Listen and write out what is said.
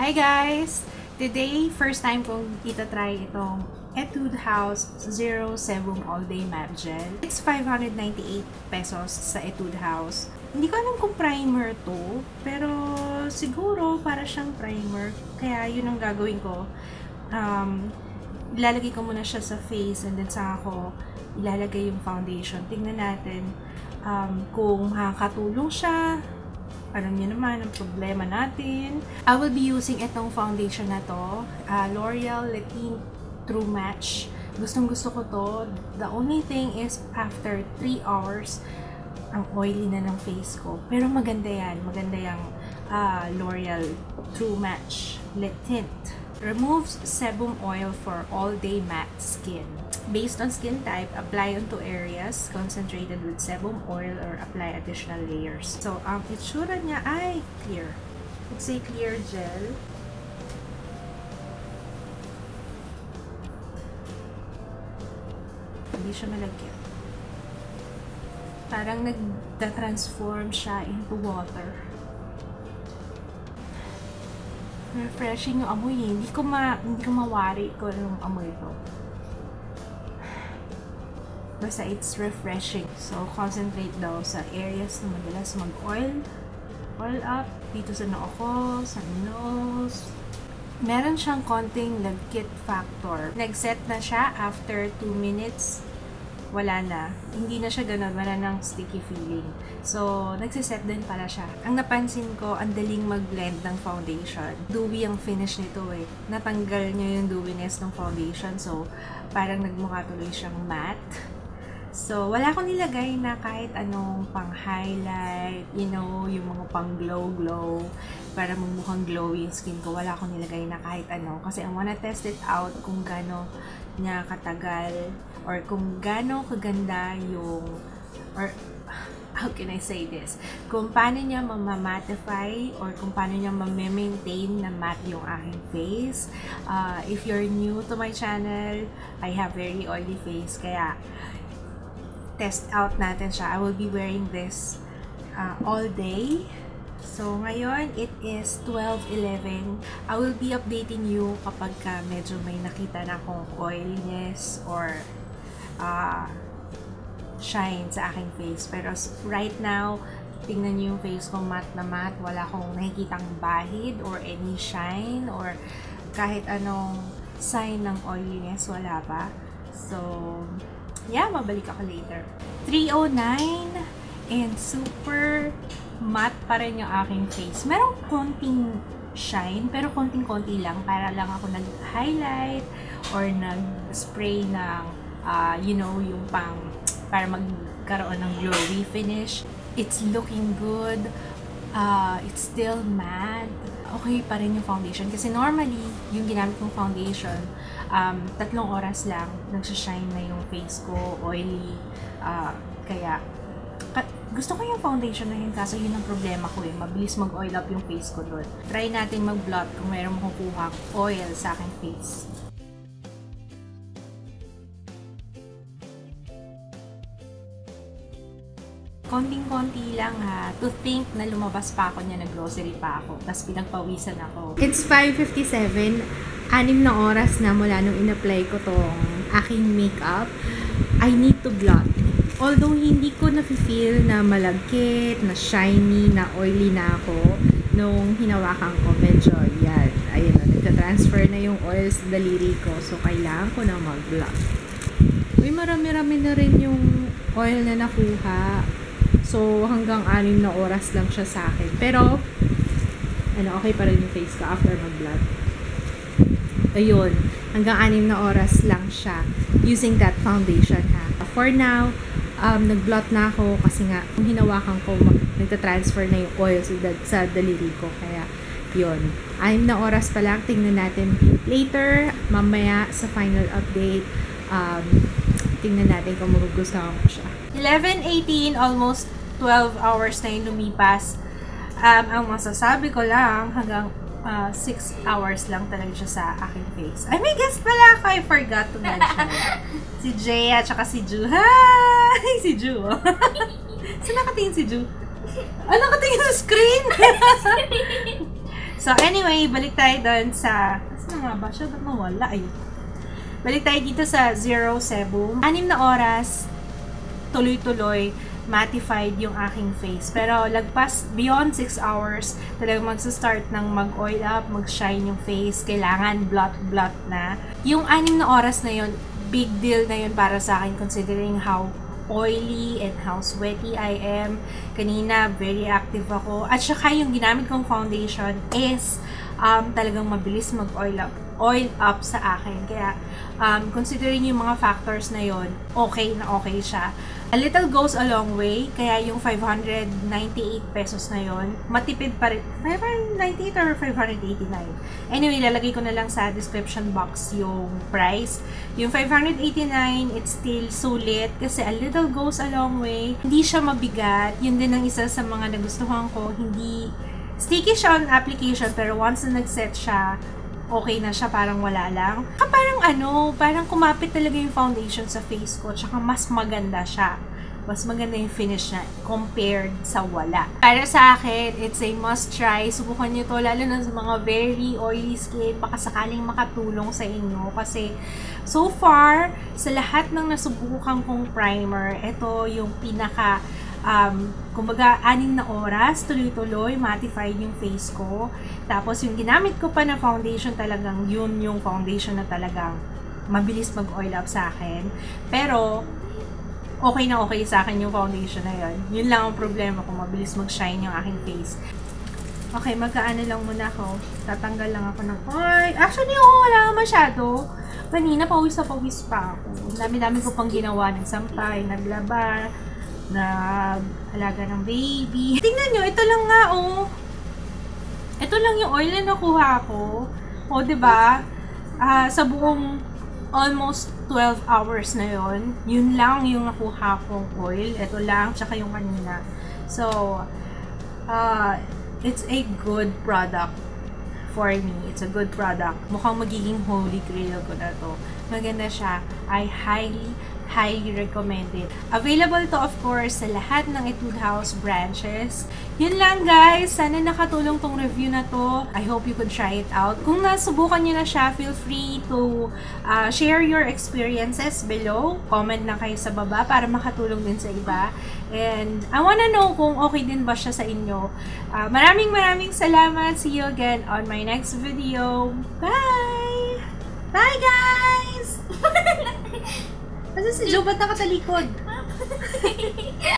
Hi guys! Today, first time kong itatry itong Etude House Zero Sebum All Day Matte Gel. It's 598 pesos sa Etude House. Hindi ko alam kung primer to, pero siguro para siyang primer. Kaya yun ang gagawin ko. Ilalagay ko muna siya sa face and then saka ko ilalagay yung foundation. Tingnan natin kung makakatulong siya. Alam niyo naman ang problema natin. I will be using itong foundation na to. L'Oreal Letint True Match. Gustong-gusto ko to. The only thing is, after 3 hours, ang oily na ng face ko. Pero maganda yan. Maganda yung L'Oreal True Match Letint. Removes sebum oil for all-day matte skin. Based on skin type, apply onto areas concentrated with sebum oil or apply additional layers. So, ang itsura niya ay clear. It's a clear gel. Hindi siya malagyan. Parang nag-transform siya into water. Refreshing yung amoy. Hindi ko mawari ko yung amoy ko. Basta it's refreshing. So, concentrate daw sa areas na madalas mag-oil. Oil up. Dito sa noo ko, sa nose. Meron siyang konting lagkit factor. Nag-set na siya after 2 minutes. Wala na. Hindi na siya ganun. Wala nang sticky feeling. So, nagsiset din pala siya. Ang napansin ko, ang daling mag-blend ng foundation. Dewy ang finish nito eh. Natanggal niya yung dewiness ng foundation. So, parang nagmukha tuloy siyang matte. So, wala akong nilagay na kahit anong pang-highlight, you know, yung mga pang-glow-glow, para magmukhang glowy yung skin ko. Wala akong nilagay na kahit ano. Kasi I wanna test it out kung gaano niya katagal, or kung gaano kaganda yung, or how can I say this? Kung paano niya mamamattify, or kung paano niya ma-maintain na matte yung aking face. If you're new to my channel, I have very oily face, kaya test out natin siya. I will be wearing this all day. So, ngayon, it is 12:11. I will be updating you kapag medyo may nakita na akong oiliness or shine sa aking face. Pero right now, tingnan niyo yung face ko matte na matte. Wala akong nakikitang bahid or any shine or kahit anong sign ng oiliness. Wala pa. So, yeah, mabalik ako later. 3:09 and super matte pa rin yung aking face. Merong konting shine, pero konting-konti lang. Para lang ako nag-highlight or nag-spray ng, you know, yung para magkaroon ng glowy finish. It's looking good. It's still matte. Okay pa rin yung foundation. Kasi normally, yung ginamit kong foundation, 3 oras lang, nagsashine na yung face ko, oily. Kaya, gusto ko yung foundation na yun, kaso yun ang problema ko eh. Mabilis mag-oil up yung face ko doon. Try natin mag-blot kung mayroong makukuha oil sa aking face. Konting-konti lang ha. To think na lumabas pa ako niya, nag-grocery pa ako. Tapos pinagpawisan ako. It's 5:57. 6 na oras na mula nung in-apply ko tong aking makeup. I need to blot. Although hindi ko na-feel na malagkit, na shiny, na oily na ako nung hinawakan ko. Medyo yan. Ayun na. Nagka-transfer na yung oil sa daliri ko. So, kailangan ko na mag-blot. Uy, marami-rami na rin yung oil na nakuha. So, hanggang 6 na oras lang siya sa akin. Pero, okay pa rin yung face ko after mag-blot. Ayun, hanggang 6 na oras lang siya using that foundation ha. For now, nag-blot na ako kasi nga, kung hinawakan ko, nagta-transfer na yung oil sa daliri ko. Kaya, yun. 6 na oras pa lang. Tingnan natin later, mamaya sa final update. Tingnan natin kung magugustuhan ko siya. 11:18, almost 12 hours na yung lumipas. Ang masasabi ko lang, hanggang 6 hours lang talaga siya sa aking face. Ay, may guest pala ako. I forgot to mention. Si Jay at saka si Ju. Hi! Si Ju. Saan nakatingin si Ju? Nakatingin sa screen! So, anyway, balik tayo doon sa... Saan nga ba siya? Ba't nawala? Ay. Balik tayo dito sa Zero Sebum. 6 na oras, tuloy-tuloy, mattified yung aking face. Pero, lagpas, beyond 6 hours, talagang magsa-start ng mag-oil up, mag-shine yung face. Kailangan blot na. Yung 6 na oras na yun, big deal na yun para sa akin considering how oily and how sweaty I am. Kanina, very active ako. At saka yung ginamit kong foundation is talagang mabilis mag-oil up sa akin. Kaya, considering yung mga factors na yon, okay na okay siya. A little goes a long way. Kaya yung 598 pesos na yon, matipid pa rin. 598 or 589? Anyway, lalagay ko na lang sa description box yung price. Yung 589, it's still sulit kasi a little goes a long way. Hindi siya mabigat. Yun din ang isa sa mga nagustuhan ko. Hindi sticky siya on application, pero once na nag-set siya, okay na siya, parang wala lang. Parang kumapit talaga yung foundation sa face ko, tsaka mas maganda siya. Mas maganda yung finish niya compared sa wala. Para sa akin, it's a must try. Subukan nyo to, lalo na sa mga very oily skin, baka sakaling makatulong sa inyo. Kasi, so far, sa lahat ng nasubukan kong primer, ito yung pinaka kumbaga 6 na oras, tuloy-tuloy, mattified yung face ko. Tapos yung ginamit ko pa na foundation, talagang yun yung foundation na talagang mabilis mag-oil up sa akin. Pero, okay na okay sa akin yung foundation na yun. Yun lang ang problema kung mabilis mag-shine yung aking face. Okay, magkaano lang muna ako. Tatanggal lang ako ng... Ay, actually, wala masyado. Kanina, pawis pa ako. Dami-dami ko pang ginawa. Nagsampay, naglaba, nag-alaga ng baby. Tingnan nyo, ito lang nga, oh. Ito lang yung oil na nakuha ko. O, diba? Sa buong almost 12 hours na yon, yun lang yung nakuha kong oil. Ito lang, tsaka yung kanina. So, it's a good product for me. It's a good product. Mukhang magiging holy grail ko na to. Maganda siya. I highly recommended. Available to, of course, sa lahat ng Etude House branches. Yun lang, guys. Sana nakatulong tong review na to. I hope you could try it out. Kung nasubukan nyo na siya, feel free to share your experiences below. Comment lang kayo sa baba para makatulong din sa iba. And I wanna know kung okay din ba siya sa inyo. Maraming salamat. See you again on my next video. Bye! Bye, guys! Kasi si Joe, ba't nakatalikod?